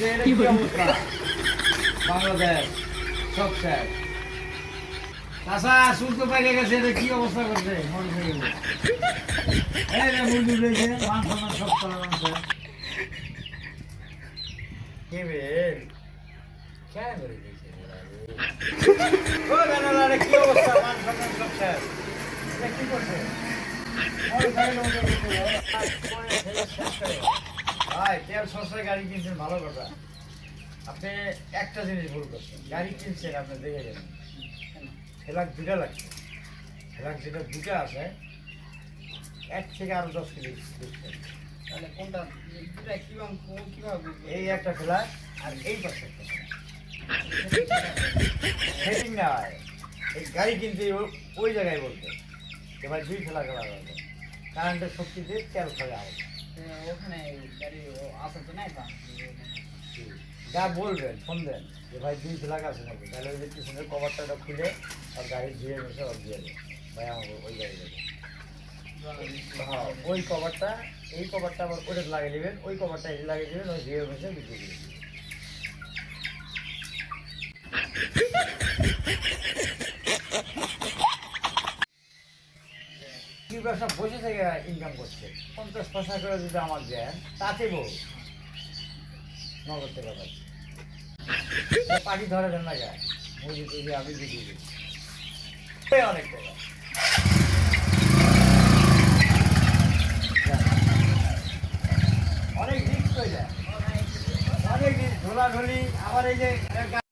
কি অবস্থা বাংলাদেশ সব শেষ। আচ্ছা শুনতে পাইলে গেছে এটা কি অবস্থা করছে মোটরসাইকেল মুরগি উঠেছে মাংস মাংস সব চলা মাংস কি অবস্থা মাংস মাংস সব শেষ কি করছে ভাই তেল সস্তায় গাড়ি কিনছেন ভালো কথা আপনি একটা জিনিস ভুল করছেন গাড়ি কিনছেন আপনি দেখে যাবেন ফেলাক দুটা লাগছে ফেলাক যেটা দুটা আছে 1 থেকে আরো 10 কিলো দিচ্ছেন তাহলে কোনটা দুটা কিভাবে এই একটা ফেলাক আর এই পাশে একটা সেটিং না হয় এই গাড়ি কিনতে ওই জায়গায় বলতে এবার 2 ফেলাক লাগাবে কারেন্টের শক্তি দিয়ে তেল খাবে আরো ওখানে গাড়ি আসা তো নাই যা বলবেন ফোন দেন যে ভাই 2 ফেলাক আছে নাকি তাহলে ওই যে পিছনের কভারটা খুলে আর গাড়ি ধুয়ে মিশে আর দিয়ে দেবে ভাই আমাকে ওই গাড়ি দেবে হ্যাঁ ওই কভারটা এই কভারটা আবার ওটা লাগিয়ে নেবেন ওই কভারটা এই লাগিয়ে দেবেন ওই ধুয়ে মিশে বিক্রি করে দেবেন কি ব্যবসা বসে থেকে ইনকাম করছে 50 পয়সা করে যদি আমার দেন তাতে বহু নগদ টাকা পাচ্ছি পাখি ধরে দেন না যায় মুরগি টুরগি আমি বিক্রি করি অনেক টাকা অনেক রিস্ক হয়ে যায় অনেক রিস্ক ধোলাধুলি আবার এই যে গাড়ি